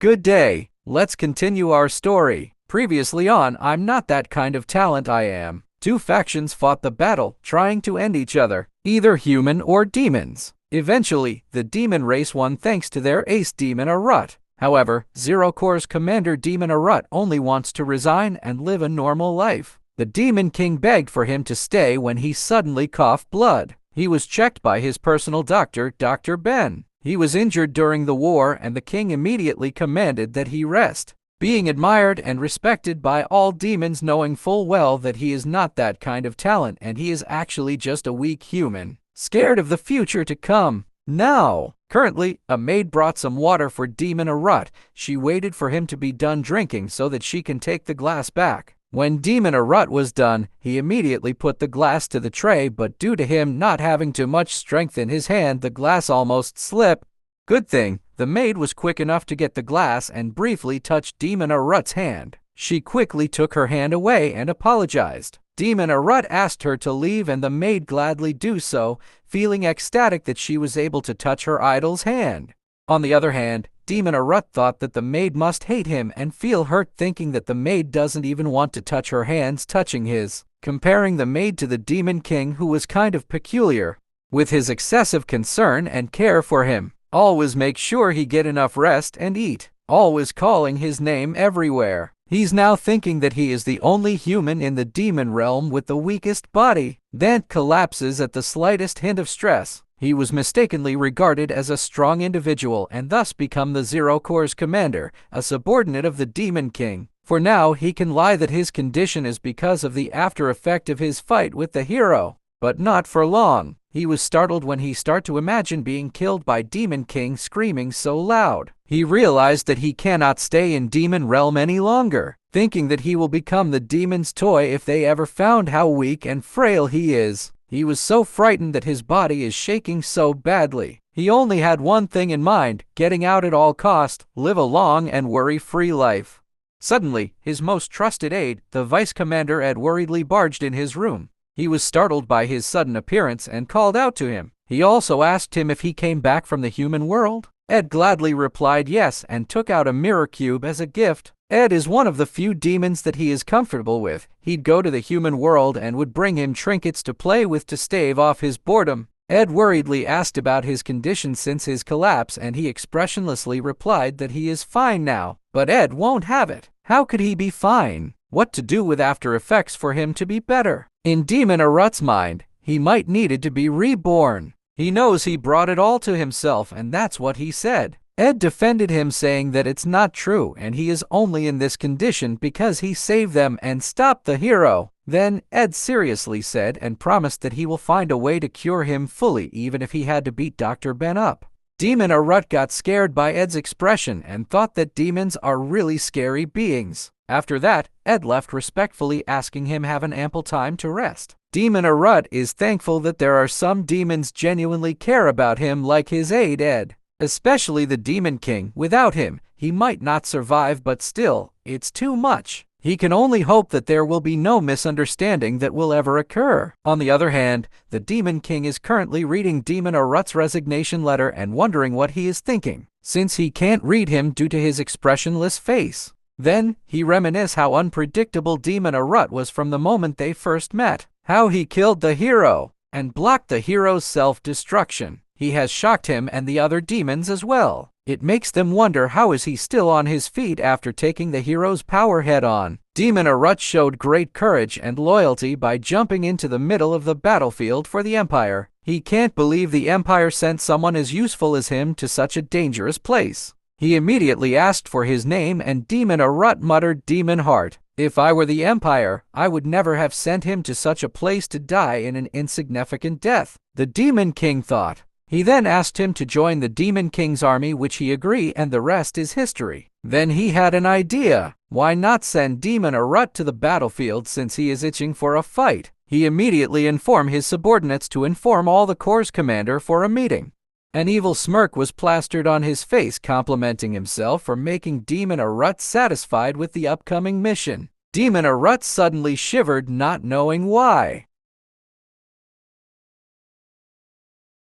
Good day. Let's continue our story. Previously on I'm Not That Kind of Talent I Am. Two factions fought the battle, trying to end each other, either human or demons. Eventually, the demon race won thanks to their ace demon Arut. However, Zero Corps commander Demon Arut only wants to resign and live a normal life. The Demon King begged for him to stay when he suddenly coughed blood. He was checked by his personal doctor, Dr. Ben. He was injured during the war, and the king immediately commanded that he rest. Being admired and respected by all demons, knowing full well that he is not that kind of talent and he is actually just a weak human, scared of the future to come. Now, currently, a maid brought some water for Demon Arut. She waited for him to be done drinking so that she can take the glass back. When Demon Arut was done, he immediately put the glass to the tray, but due to him not having too much strength in his hand, the glass almost slipped. Good thing, the maid was quick enough to get the glass and briefly touched Demon Arut's hand. She quickly took her hand away and apologized. Demon Arut asked her to leave and the maid gladly do so, feeling ecstatic that she was able to touch her idol's hand. On the other hand, Demon Arut thought that the maid must hate him and feel hurt, thinking that the maid doesn't even want to touch her hands touching his, comparing the maid to the Demon King, who was kind of peculiar, with his excessive concern and care for him. Always make sure he get enough rest and eat, always calling his name everywhere. He's now thinking that he is the only human in the demon realm with the weakest body, then collapses at the slightest hint of stress. He was mistakenly regarded as a strong individual and thus become the Zero Corps commander, a subordinate of the Demon King. For now, he can lie that his condition is because of the after effect of his fight with the hero. But not for long. He was startled when he started to imagine being killed by Demon King screaming so loud. He realized that he cannot stay in demon realm any longer, thinking that he will become the demon's toy if they ever found how weak and frail he is. He was so frightened that his body is shaking so badly. He only had one thing in mind, getting out at all cost, live a long and worry-free life. Suddenly, his most trusted aide, the vice commander Ed, worriedly barged in his room. He was startled by his sudden appearance and called out to him. He also asked him if he came back from the human world. Ed gladly replied yes and took out a mirror cube as a gift. Ed is one of the few demons that he is comfortable with. He'd go to the human world and would bring him trinkets to play with to stave off his boredom. Ed worriedly asked about his condition since his collapse, and he expressionlessly replied that he is fine now. But Ed won't have it. How could he be fine? What to do with after effects for him to be better? In Demon Arut's mind, he might needed to be reborn. He knows he brought it all to himself, and that's what he said. Ed defended him, saying that it's not true and he is only in this condition because he saved them and stopped the hero. Then Ed seriously said and promised that he will find a way to cure him fully, even if he had to beat Dr. Ben up. Demon Arut got scared by Ed's expression and thought that demons are really scary beings. After that, Ed left, respectfully asking him have an ample time to rest. Demon Arut is thankful that there are some demons genuinely care about him, like his aide Ed. Especially the Demon King. Without him, he might not survive, but still, it's too much. He can only hope that there will be no misunderstanding that will ever occur. On the other hand, the Demon King is currently reading Demon Arut's resignation letter and wondering what he is thinking, since he can't read him due to his expressionless face. Then, he reminisces how unpredictable Demon Arut was from the moment they first met, how he killed the hero and blocked the hero's self-destruction. He has shocked him and the other demons as well. It makes them wonder how is he still on his feet after taking the hero's power head-on. Demon Arut showed great courage and loyalty by jumping into the middle of the battlefield for the Empire. He can't believe the Empire sent someone as useful as him to such a dangerous place. He immediately asked for his name and Demon Arut muttered, Deon Hart. If I were the Empire, I would never have sent him to such a place to die in an insignificant death, the Demon King thought. He then asked him to join the Demon King's army, which he agreed, and the rest is history. Then he had an idea. Why not send Demon Arut to the battlefield since he is itching for a fight? He immediately informed his subordinates to inform all the Corps commander for a meeting. An evil smirk was plastered on his face, complimenting himself for making Demon Arut satisfied with the upcoming mission. Demon Arut suddenly shivered, not knowing why.